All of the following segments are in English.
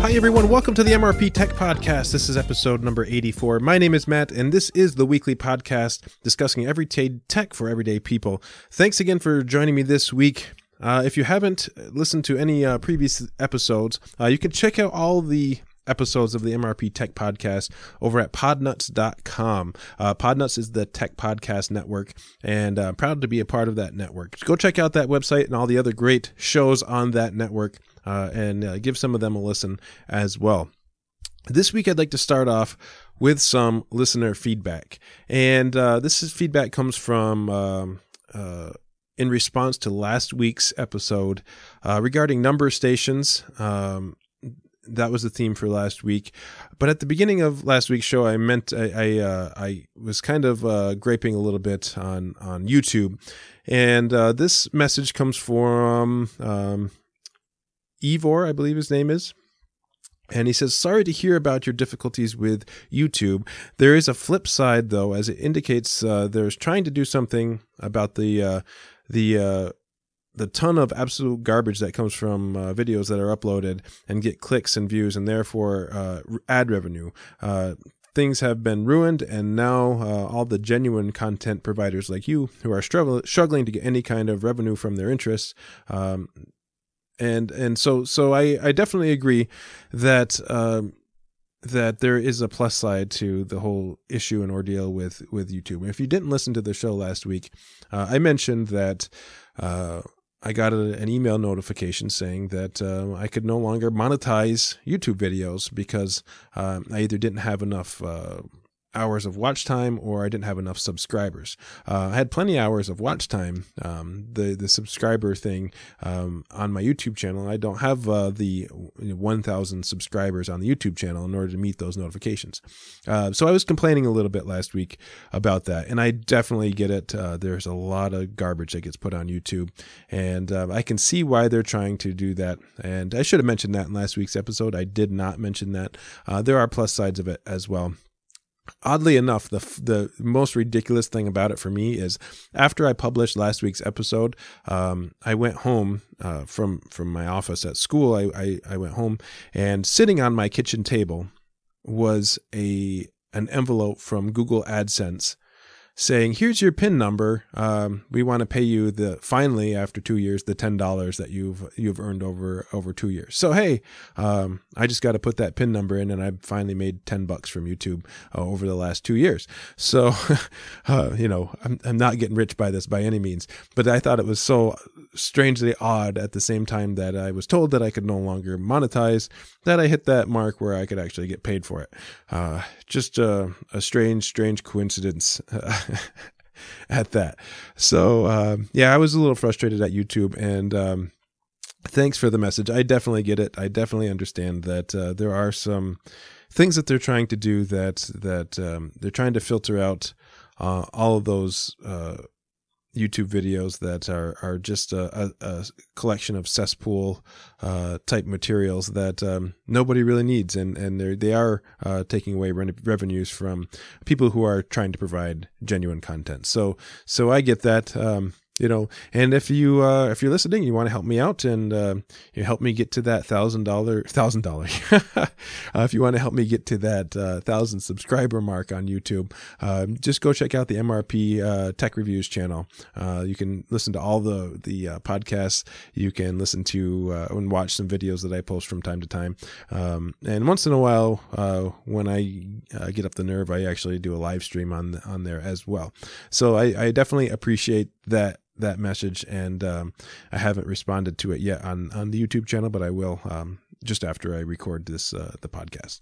Hi everyone, welcome to the MrpTech Podcast. This is episode number 84. My name is Matt, and this is the weekly podcast discussing everyday tech for everyday people. Thanks again for joining me this week. If you haven't listened to any previous episodes, you can check out all the episodes of the MrpTech Podcast over at podnuts.com. Podnuts is the tech podcast network, and I'm proud to be a part of that network. Go check out that website and all the other great shows on that network, and give some of them a listen as well. This week, I'd like to start off with some listener feedback, and feedback comes from in response to last week's episode regarding number stations. That was the theme for last week. But at the beginning of last week's show, I was kind of graping a little bit on YouTube. And this message comes from Ivor, I believe his name is. And he says, sorry to hear about your difficulties with YouTube. There is a flip side, though, as it indicates there's trying to do something about the ton of absolute garbage that comes from videos that are uploaded and get clicks and views and therefore ad revenue. Things have been ruined, and now all the genuine content providers like you who are struggling to get any kind of revenue from their interests. And so I definitely agree that that there is a plus side to the whole issue and ordeal with YouTube. If you didn't listen to the show last week, I mentioned that I got an email notification saying that I could no longer monetize YouTube videos because I either didn't have enough hours of watch time or I didn't have enough subscribers. I had plenty of hours of watch time. The subscriber thing on my YouTube channel, I don't have the 1,000 subscribers on the YouTube channel in order to meet those notifications. So I was complaining a little bit last week about that, and I definitely get it. There's a lot of garbage that gets put on YouTube, and I can see why they're trying to do that. And I should have mentioned that in last week's episode. I did not mention that. There are plus sides of it as well. Oddly enough, the most ridiculous thing about it for me is after I published last week's episode, I went home from my office at school. I went home, and sitting on my kitchen table was an envelope from Google AdSense saying, here's your PIN number. We want to pay you finally after 2 years, the $10 that you've earned over 2 years. So, hey, I just got to put that PIN number in, and I finally made $10 from YouTube over the last 2 years. So, I'm not getting rich by this by any means, but I thought it was so strangely odd at the same time that I was told that I could no longer monetize, that I hit that mark where I could actually get paid for it. Just a strange coincidence at that. So, I was a little frustrated at YouTube, and thanks for the message. I definitely get it. I definitely understand that there are some things that they're trying to do that they're trying to filter out all of those YouTube videos that are just a collection of cesspool type materials that nobody really needs, and they are taking away revenues from people who are trying to provide genuine content. So I get that. And if you're listening, you want to help me out and you help me get to that $1,000. If you want to help me get to that 1,000 subscriber mark on YouTube, just go check out the MrpTech Reviews channel. You can listen to all the podcasts. You can listen to and watch some videos that I post from time to time. And once in a while, when I get up the nerve, I actually do a live stream on there as well. So I definitely appreciate that message, and I haven't responded to it yet on the YouTube channel, but I will just after I record this the podcast.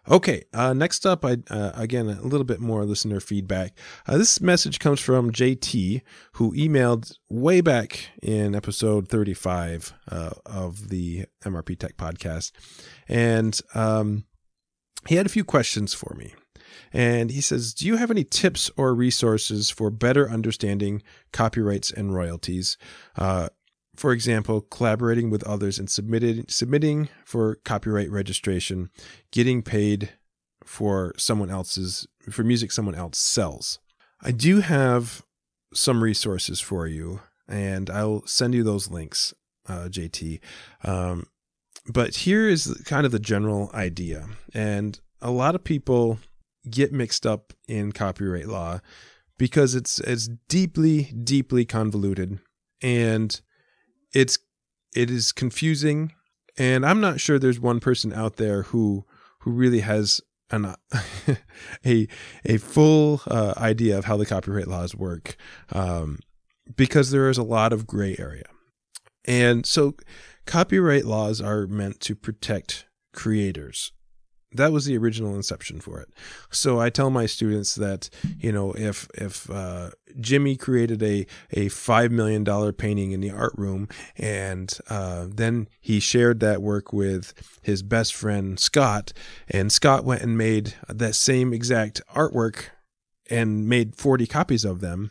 Okay, next up, again, a little bit more listener feedback. This message comes from JT, who emailed way back in episode 35 of the MrpTech Podcast, and he had a few questions for me. And he says, do you have any tips or resources for better understanding copyrights and royalties? For example, collaborating with others and submitting for copyright registration, getting paid for music someone else sells. I do have some resources for you, and I'll send you those links, JT. But here is kind of the general idea. And a lot of people get mixed up in copyright law because it's deeply, deeply convoluted, and it is confusing. And I'm not sure there's one person out there who really has a full idea of how the copyright laws work, because there is a lot of gray area. And so copyright laws are meant to protect creators. That was the original inception for it. So I tell my students that, if Jimmy created a $5 million painting in the art room, and then he shared that work with his best friend Scott, and Scott went and made that same exact artwork and made 40 copies of them,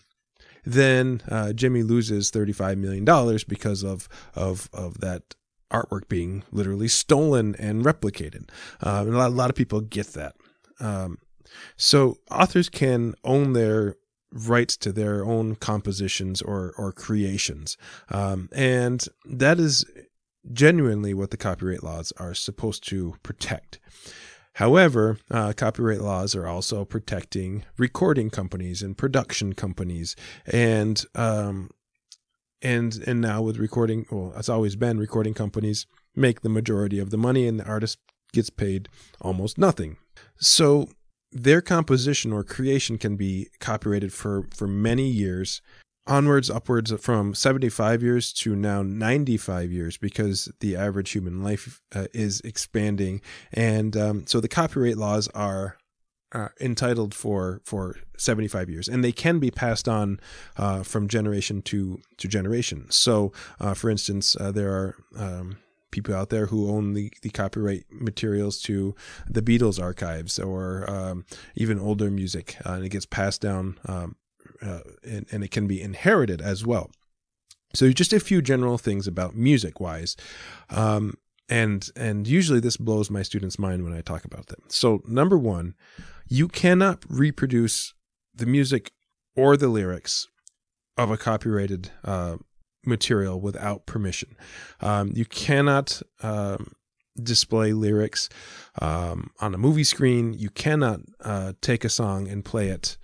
then Jimmy loses $35 million because of that artwork being literally stolen and replicated. And a lot of people get that. So authors can own their rights to their own compositions or creations. And that is genuinely what the copyright laws are supposed to protect. However, copyright laws are also protecting recording companies and production companies, and now with recording, well, it's always been recording companies make the majority of the money, and the artist gets paid almost nothing. So their composition or creation can be copyrighted for many years, upwards from 75 years to now 95 years, because the average human life is expanding. And so the copyright laws are entitled for 75 years, and they can be passed on from generation to generation. So, for instance, there are people out there who own the copyright materials to the Beatles archives, or even older music, and it gets passed down, and it can be inherited as well. So just a few general things about music-wise. And usually this blows my students' mind when I talk about them. So number one, you cannot reproduce the music or the lyrics of a copyrighted material without permission. You cannot display lyrics on a movie screen. You cannot take a song and play it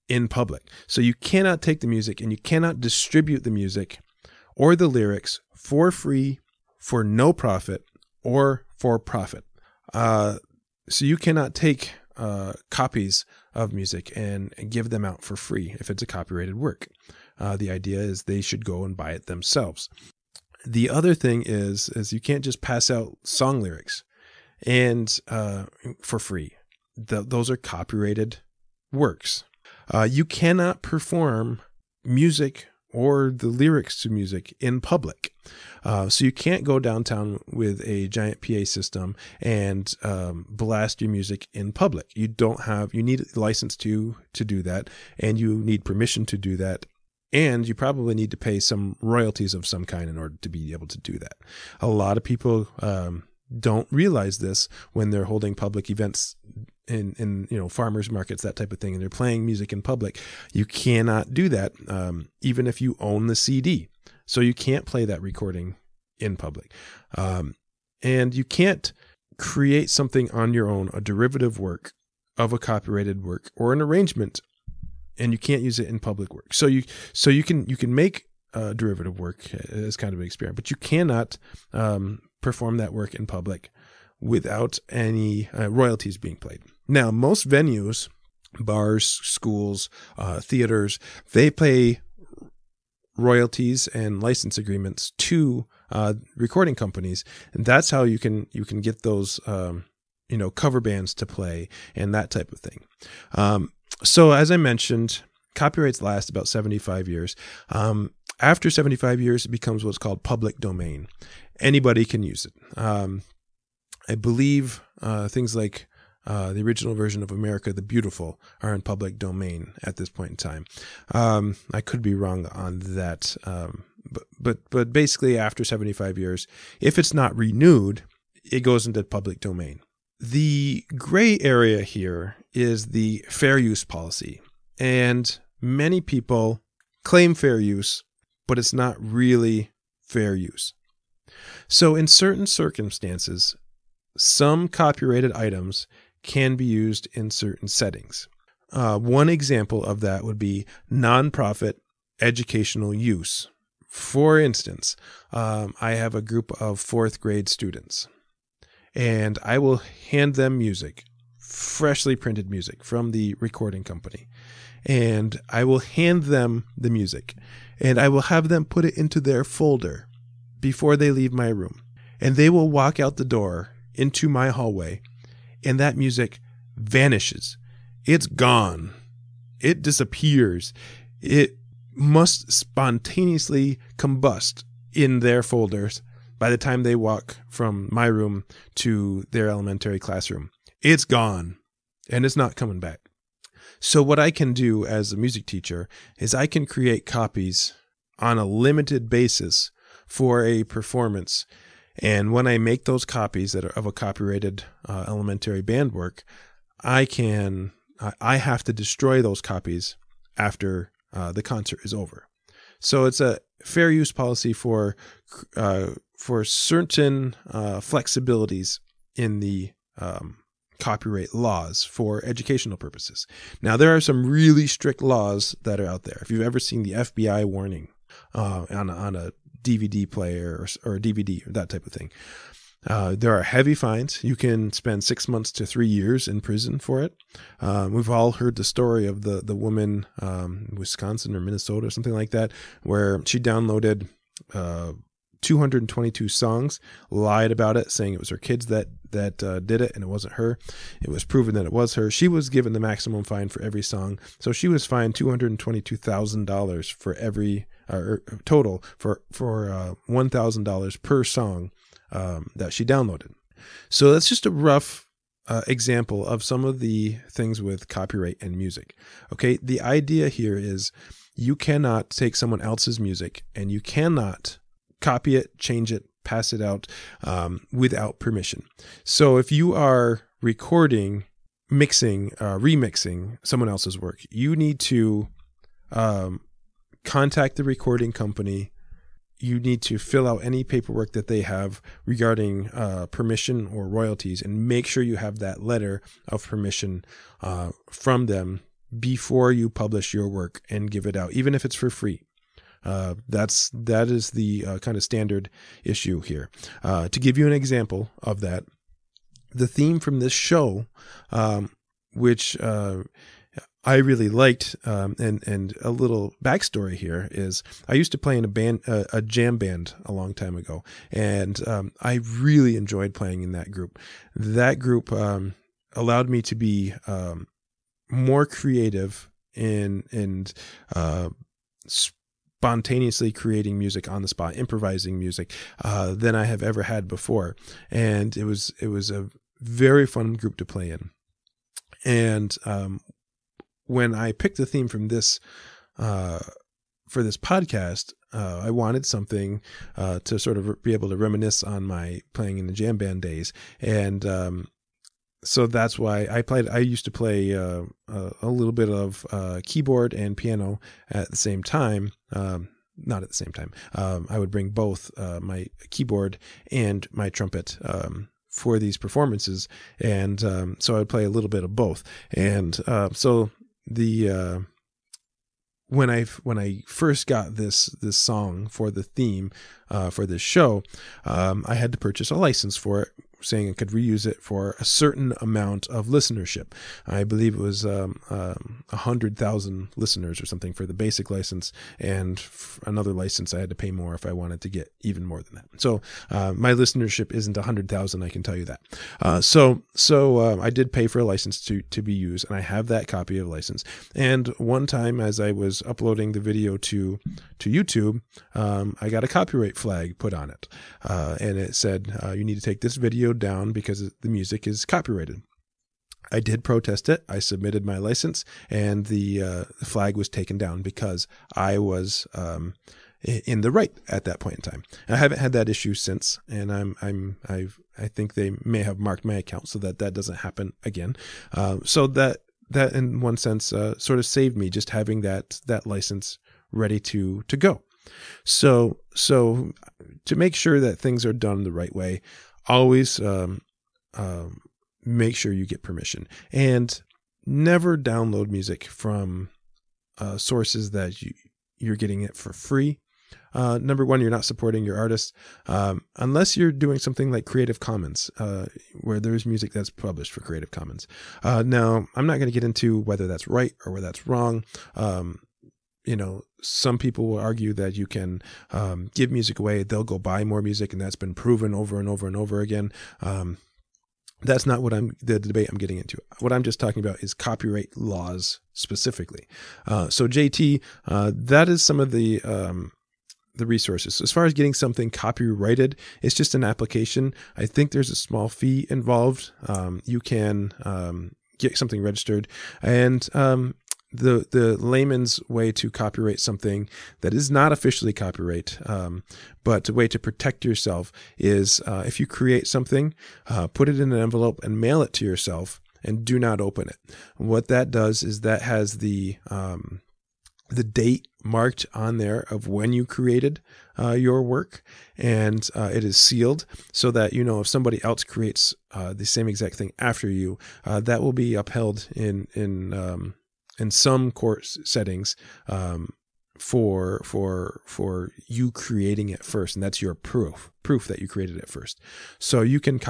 in public. So you cannot take the music and you cannot distribute the music or the lyrics for free, for no profit, or for profit. So you cannot take copies of music and give them out for free if it's a copyrighted work. The idea is they should go and buy it themselves. The other thing is you can't just pass out song lyrics and for free. Those are copyrighted works. You cannot perform music or the lyrics to music in public. So you can't go downtown with a giant PA system and blast your music in public. You need a license to do that, and you need permission to do that. And you probably need to pay some royalties of some kind in order to be able to do that. A lot of people don't realize this when they're holding public events in farmers markets, that type of thing, and they're playing music in public. You cannot do that, even if you own the CD. So you can't play that recording in public. And you can't create something on your own, a derivative work of a copyrighted work or an arrangement, and you can't use it in public work. So you can make derivative work as kind of an experiment, but you cannot perform that work in public without any royalties being paid. Now, most venues, bars, schools, theaters, they pay royalties and license agreements to recording companies, and that's how you can get those cover bands to play and that type of thing. So as I mentioned, copyrights last about 75 years. After 75 years, it becomes what's called public domain. Anybody can use it. I believe things like the original version of America the Beautiful are in public domain at this point in time. I could be wrong on that, but basically after 75 years, if it's not renewed, it goes into public domain. The gray area here is the fair use policy, and many people claim fair use, but it's not really fair use. So in certain circumstances, some copyrighted items can be used in certain settings. One example of that would be nonprofit educational use. For instance, I have a group of 4th grade students, and I will hand them music, freshly printed music from the recording company. And I will hand them the music, and I will have them put it into their folder before they leave my room. And they will walk out the door into my hallway, and that music vanishes. It's gone. It disappears. It must spontaneously combust in their folders by the time they walk from my room to their elementary classroom. It's gone, and it's not coming back. So what I can do as a music teacher is I can create copies on a limited basis for a performance. And when I make those copies that are of a copyrighted elementary band work, I have to destroy those copies after the concert is over. So it's a fair use policy for certain flexibilities in the copyright laws for educational purposes. Now, there are some really strict laws that are out there. If you've ever seen the FBI warning on a DVD player or a DVD or that type of thing, there are heavy fines. You can spend 6 months to 3 years in prison for it. We've all heard the story of the woman, Wisconsin or Minnesota or something like that, where she downloaded 222 songs, lied about it, saying it was her kids that did it, and it wasn't her. It was proven that it was her. She was given the maximum fine for every song, so she was fined $222,000 for every total for $1,000 per song that she downloaded. So that's just a rough example of some of the things with copyright and music. Okay, the idea here is you cannot take someone else's music and you cannot copy it, change it, pass it out without permission. So if you are recording, mixing, remixing someone else's work, you need to contact the recording company. You need to fill out any paperwork that they have regarding permission or royalties, and make sure you have that letter of permission from them before you publish your work and give it out, even if it's for free. That is the kind of standard issue here. To give you an example of that, the theme from this show, which I really liked, and a little backstory here is I used to play in a jam band a long time ago, and I really enjoyed playing in that group. That group allowed me to be more creative and spontaneously creating music on the spot, improvising music than I have ever had before, and it was a very fun group to play in. And when I picked the theme from this for this podcast, I wanted something to sort of be able to reminisce on my playing in the jam band days, and so that's why I used to play a little bit of keyboard and piano at the same time. Not at the same time. I would bring both my keyboard and my trumpet for these performances, and so I'd play a little bit of both. And so the when I first got this song for the theme for this show, I had to purchase a license for it, saying I could reuse it for a certain amount of listenership. I believe it was 100,000 listeners or something for the basic license, and another license I had to pay more if I wanted to get even more than that. So my listenership isn't 100,000, I can tell you that. So I did pay for a license to be used, and I have that copy of license. And one time, as I was uploading the video to YouTube, I got a copyright flag put on it, and it said, you need to take this video down because the music is copyrighted. I did protest it. I submitted my license, and the flag was taken down because I was in the right at that point in time. I haven't had that issue since, and I think they may have marked my account so that doesn't happen again. So that in one sense sort of saved me just having that license ready to go. So to make sure that things are done the right way, always make sure you get permission, and never download music from sources that you're getting it for free. Number one, you're not supporting your artist, unless you're doing something like Creative Commons, where there's music that's published for Creative Commons. Now, I'm not going to get into whether that's right or whether that's wrong. Some people will argue that you can give music away. They'll go buy more music, and that's been proven over and over and over again. That's not what the debate I'm getting into. What I'm just talking about is copyright laws specifically. So JT, that is some of the resources. So as far as getting something copyrighted, it's just an application. I think there's a small fee involved. You can get something registered, and the layman's way to copyright something that is not officially copyright, but a way to protect yourself is if you create something, put it in an envelope and mail it to yourself, and do not open it. What that does is that has the date marked on there of when you created your work, and it is sealed so that if somebody else creates the same exact thing after you, that will be upheld in some court settings for you creating it first, and that's your proof that you created it first. So you can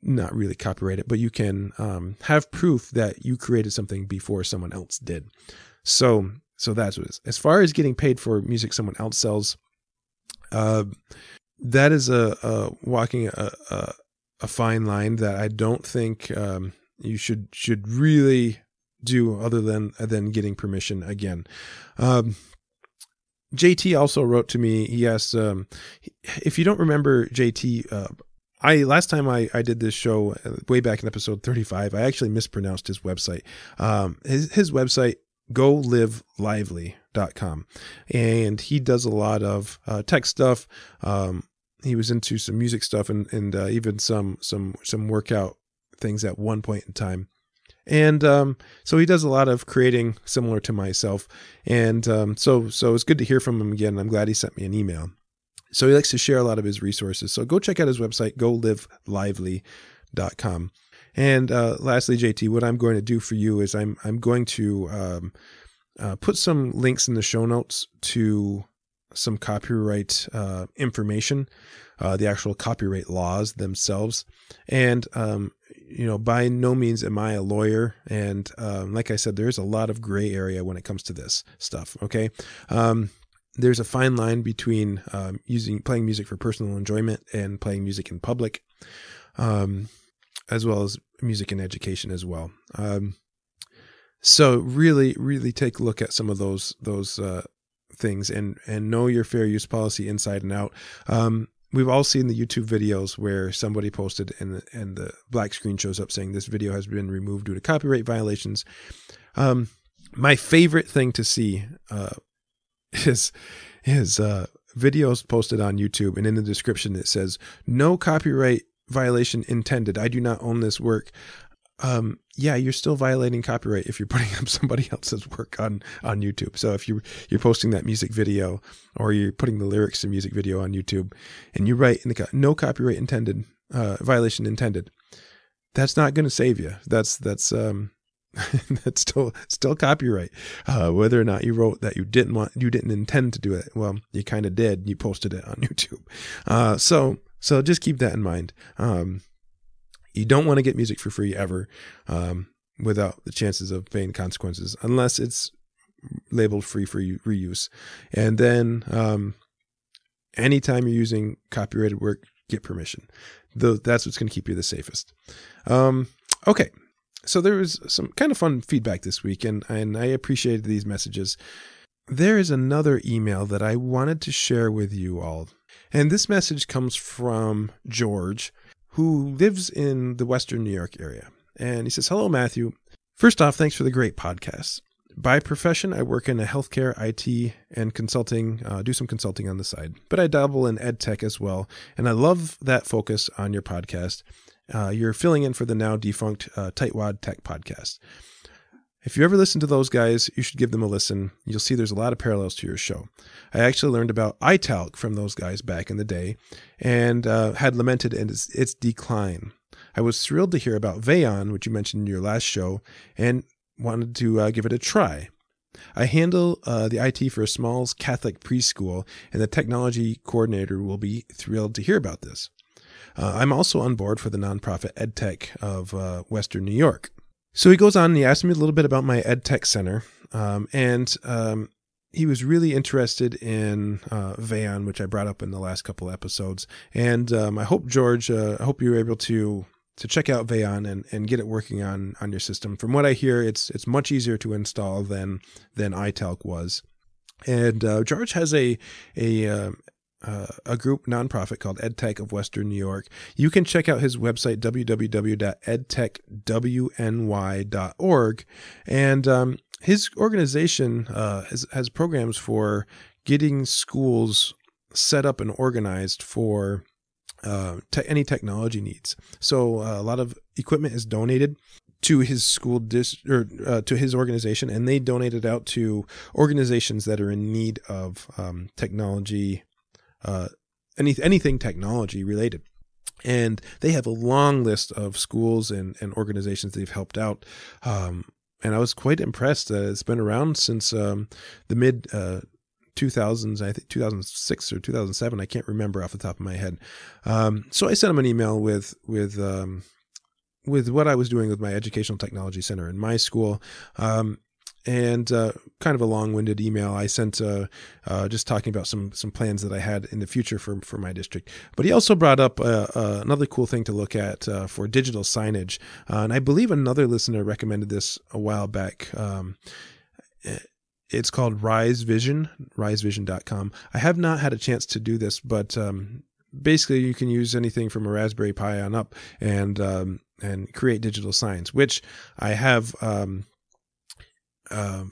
not really copyright it, but you can have proof that you created something before someone else did. So that's what it is. As far as getting paid for music someone else sells, that is walking a fine line that I don't think you should really do other than getting permission again. JT also wrote to me. He asked, if you don't remember JT, last time I did this show way back in episode 35, I actually mispronounced his website. His website, golively.com, and he does a lot of tech stuff. He was into some music stuff and even some workout things at one point in time. And so he does a lot of creating similar to myself. And so it's good to hear from him again. I'm glad he sent me an email. So he likes to share a lot of his resources. So go check out his website, golively.com. And lastly, JT, what I'm going to do for you is I'm going to put some links in the show notes to some copyright information, the actual copyright laws themselves. And by no means am I a lawyer. And like I said, there's a lot of gray area when it comes to this stuff. Okay. There's a fine line between playing music for personal enjoyment and playing music in public, as well as music in education as well. So really, really take a look at some of those things and know your fair use policy inside and out. We've all seen the YouTube videos where somebody posted and the black screen shows up saying this video has been removed due to copyright violations. My favorite thing to see is videos posted on YouTube, and in the description it says, "No copyright violation intended. I do not own this work." Yeah, you're still violating copyright if you're putting up somebody else's work on YouTube. So if you're posting that music video, or you're putting the lyrics to music video on YouTube, and you write in the no copyright intended, violation intended, that's not going to save you. That's that's still copyright. Whether or not you wrote that you didn't intend to do it, well, you kind of did. You posted it on YouTube. So just keep that in mind. You don't want to get music for free ever, without the chances of paying consequences, unless it's labeled free for reuse. And then anytime you're using copyrighted work, get permission. That's what's going to keep you the safest. Okay, so there was some kind of fun feedback this week, and I appreciated these messages. There is another email that I wanted to share with you all. And this message comes from George, who lives in the Western New York area. And he says, "Hello, Matthew. First off, thanks for the great podcast. By profession, I work in a healthcare, IT, and consulting, do some consulting on the side. But I dabble in ed tech as well, and I love that focus on your podcast. You're filling in for the now defunct Tightwad Tech Podcast. If you ever listen to those guys, you should give them a listen. You'll see there's a lot of parallels to your show. I actually learned about iTalc from those guys back in the day and had lamented its decline. I was thrilled to hear about Vayon, which you mentioned in your last show, and wanted to give it a try. I handle the IT for a small Catholic preschool, and the technology coordinator will be thrilled to hear about this. I'm also on board for the nonprofit EdTech of Western New York. So he goes on and he asked me a little bit about my EdTech center, and he was really interested in Vayon, which I brought up in the last couple episodes. And I hope, George, I hope you were able to check out Vayon and get it working on your system. From what I hear, it's much easier to install than iTalc was. And George has a group nonprofit called EdTech of Western New York. You can check out his website, www.edtechwny.org. And his organization has programs for getting schools set up and organized for any technology needs. So a lot of equipment is donated to his school to his organization, and they donate it out to organizations that are in need of technology. Anything technology related. And they have a long list of schools and organizations they've helped out. And I was quite impressed. It's been around since the mid 2000s, I think 2006 or 2007. I can't remember off the top of my head. So I sent him an email with what I was doing with my educational technology center in my school. And kind of a long-winded email I sent just talking about some plans that I had in the future for my district. But he also brought up another cool thing to look at for digital signage. And I believe another listener recommended this a while back. It's called risevision.com. I have not had a chance to do this, but basically you can use anything from a Raspberry Pi on up and create digital signs, which I have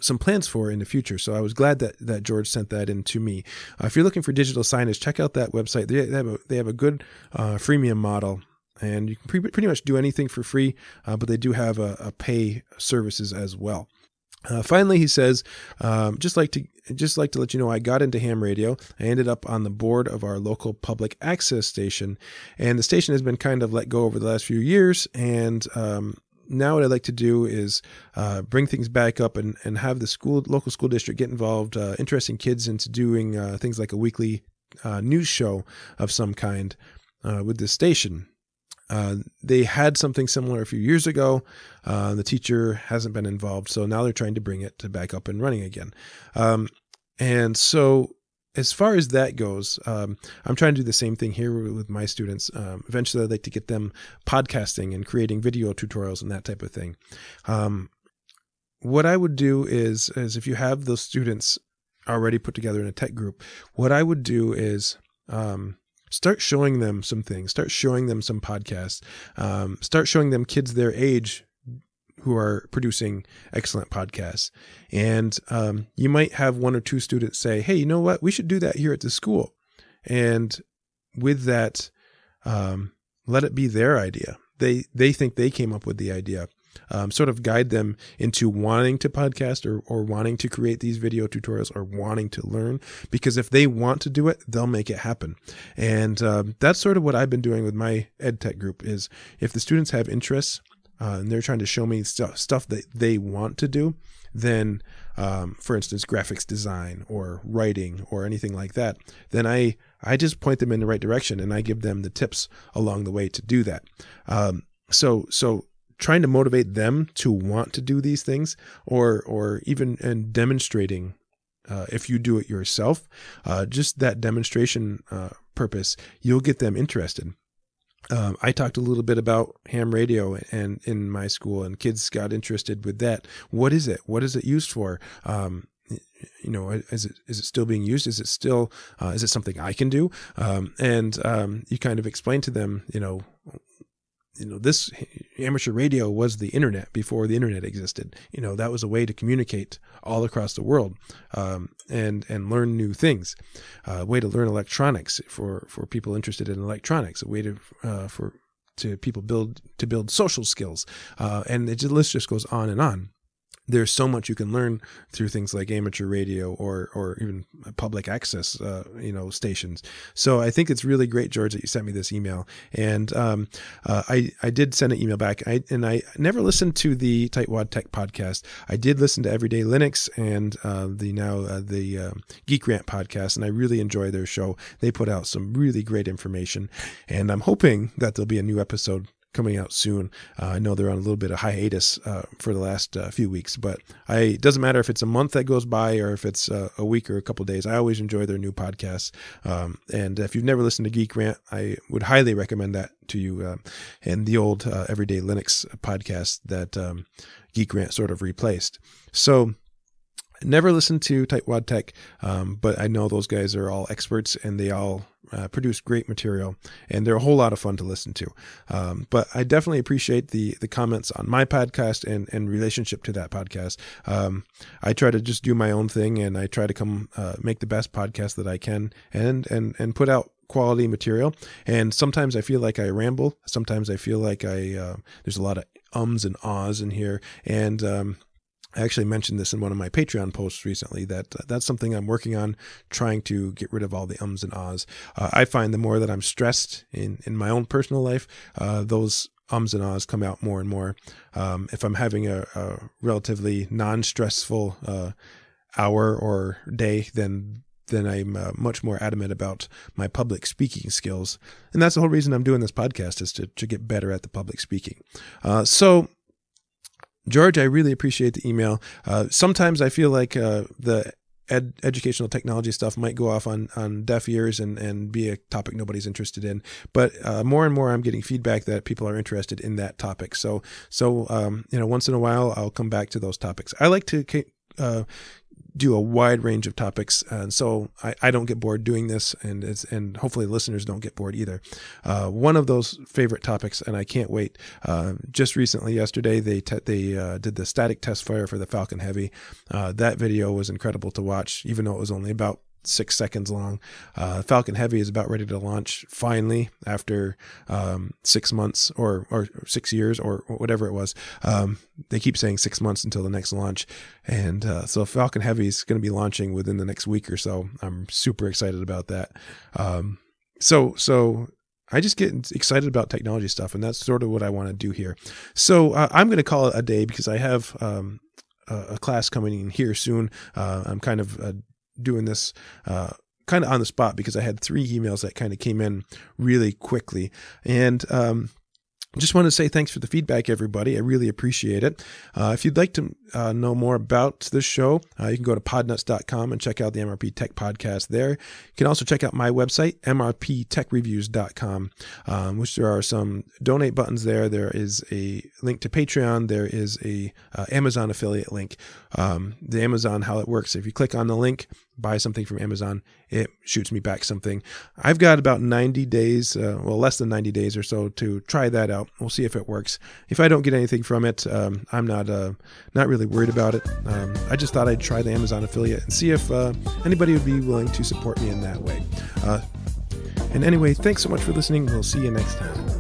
some plans for in the future. So I was glad that George sent that in to me. If you're looking for digital signage, check out that website. They have a good freemium model, and you can pretty much do anything for free, but they do have a pay services as well. Finally, he says, just like to let you know, I got into ham radio. I ended up on the board of our local public access station, and the station has been kind of let go over the last few years. And now what I'd like to do is bring things back up and have the local school district get involved, interesting kids into doing things like a weekly news show of some kind with this station. They had something similar a few years ago. The teacher hasn't been involved, so now they're trying to bring it back up and running again. And so as far as that goes, I'm trying to do the same thing here with my students. Eventually, I'd like to get them podcasting and creating video tutorials and that type of thing. What I would do is if you have those students already put together in a tech group, what I would do is start showing them some things, start showing them some podcasts, start showing them kids their age who are producing excellent podcasts. And you might have one or two students say, hey, you know what? We should do that here at the school. And with that, let it be their idea. They think they came up with the idea. Sort of guide them into wanting to podcast or wanting to create these video tutorials or wanting to learn, because if they want to do it, they'll make it happen. And that's sort of what I've been doing with my EdTech group is if the students have interests and they're trying to show me stuff that they want to do, then for instance, graphics design or writing or anything like that, then I just point them in the right direction and I give them the tips along the way to do that. So trying to motivate them to want to do these things, or even and demonstrating, if you do it yourself, just that demonstration purpose, you'll get them interested. I talked a little bit about ham radio and in my school, and kids got interested with that. What is it? What is it used for? Is it still being used? Is it still, is it something I can do? And you kind of explain to them, this amateur radio was the internet before the internet existed. That was a way to communicate all across the world, and learn new things, a way to learn electronics for people interested in electronics, a way to people build social skills. And the list just goes on and on. there's so much you can learn through things like amateur radio or even public access, stations. So I think it's really great, George, that you sent me this email. And I did send an email back. I never listened to the Tightwad Tech podcast. I did listen to Everyday Linux and the Geek Rant podcast, and I really enjoy their show. They put out some really great information, and I'm hoping that there'll be a new episode coming out soon. I know they're on a little bit of hiatus for the last few weeks, but it doesn't matter if it's a month that goes by or if it's a week or a couple of days. I always enjoy their new podcasts. And if you've never listened to Geek Rant, I would highly recommend that to you. And the old Everyday Linux podcast that Geek Rant sort of replaced. So never listened to Tightwad Tech, but I know those guys are all experts and they all produce great material, and they're a whole lot of fun to listen to. But I definitely appreciate the comments on my podcast and relationship to that podcast. I try to just do my own thing, and I try to make the best podcast that I can and put out quality material. And sometimes I feel like I ramble. Sometimes I feel like there's a lot of ums and ahs in here. And I actually mentioned this in one of my Patreon posts recently, that's something I'm working on, trying to get rid of all the ums and ahs. I find the more that I'm stressed in my own personal life, those ums and ahs come out more and more. If I'm having a relatively non-stressful hour or day, then I'm much more adamant about my public speaking skills. And that's the whole reason I'm doing this podcast, is to get better at the public speaking. So George, I really appreciate the email. Sometimes I feel like the educational technology stuff might go off on deaf ears and be a topic nobody's interested in. But more and more I'm getting feedback that people are interested in that topic. So once in a while I'll come back to those topics. I like to do a wide range of topics, and so I don't get bored doing this, and hopefully listeners don't get bored either. One of those favorite topics, and I can't wait. Just recently, yesterday, they did the static test fire for the Falcon Heavy. That video was incredible to watch, even though it was only about 6 seconds long. Falcon Heavy is about ready to launch finally after 6 months or 6 years or whatever it was. They keep saying 6 months until the next launch. And so Falcon Heavy is going to be launching within the next week or so. I'm super excited about that. So I just get excited about technology stuff, and that's sort of what I want to do here. So I'm going to call it a day because I have a class coming in here soon. I'm kind of doing this kind of on the spot because I had 3 emails that kind of came in really quickly. And just want to say thanks for the feedback, everybody. I really appreciate it. If you'd like to know more about this show, you can go to podnuts.com and check out the MrpTech Podcast there. You can also check out my website, mrptechreviews.com, which there are some donate buttons there. There is a link to Patreon. There is a Amazon affiliate link. The Amazon, how it works, if you click on the link, buy something from Amazon, it shoots me back something. I've got about 90 days, less than 90 days or so to try that out. We'll see if it works. If I don't get anything from it, I'm not really worried about it. I just thought I'd try the Amazon affiliate and see if anybody would be willing to support me in that way. And anyway, thanks so much for listening. We'll see you next time.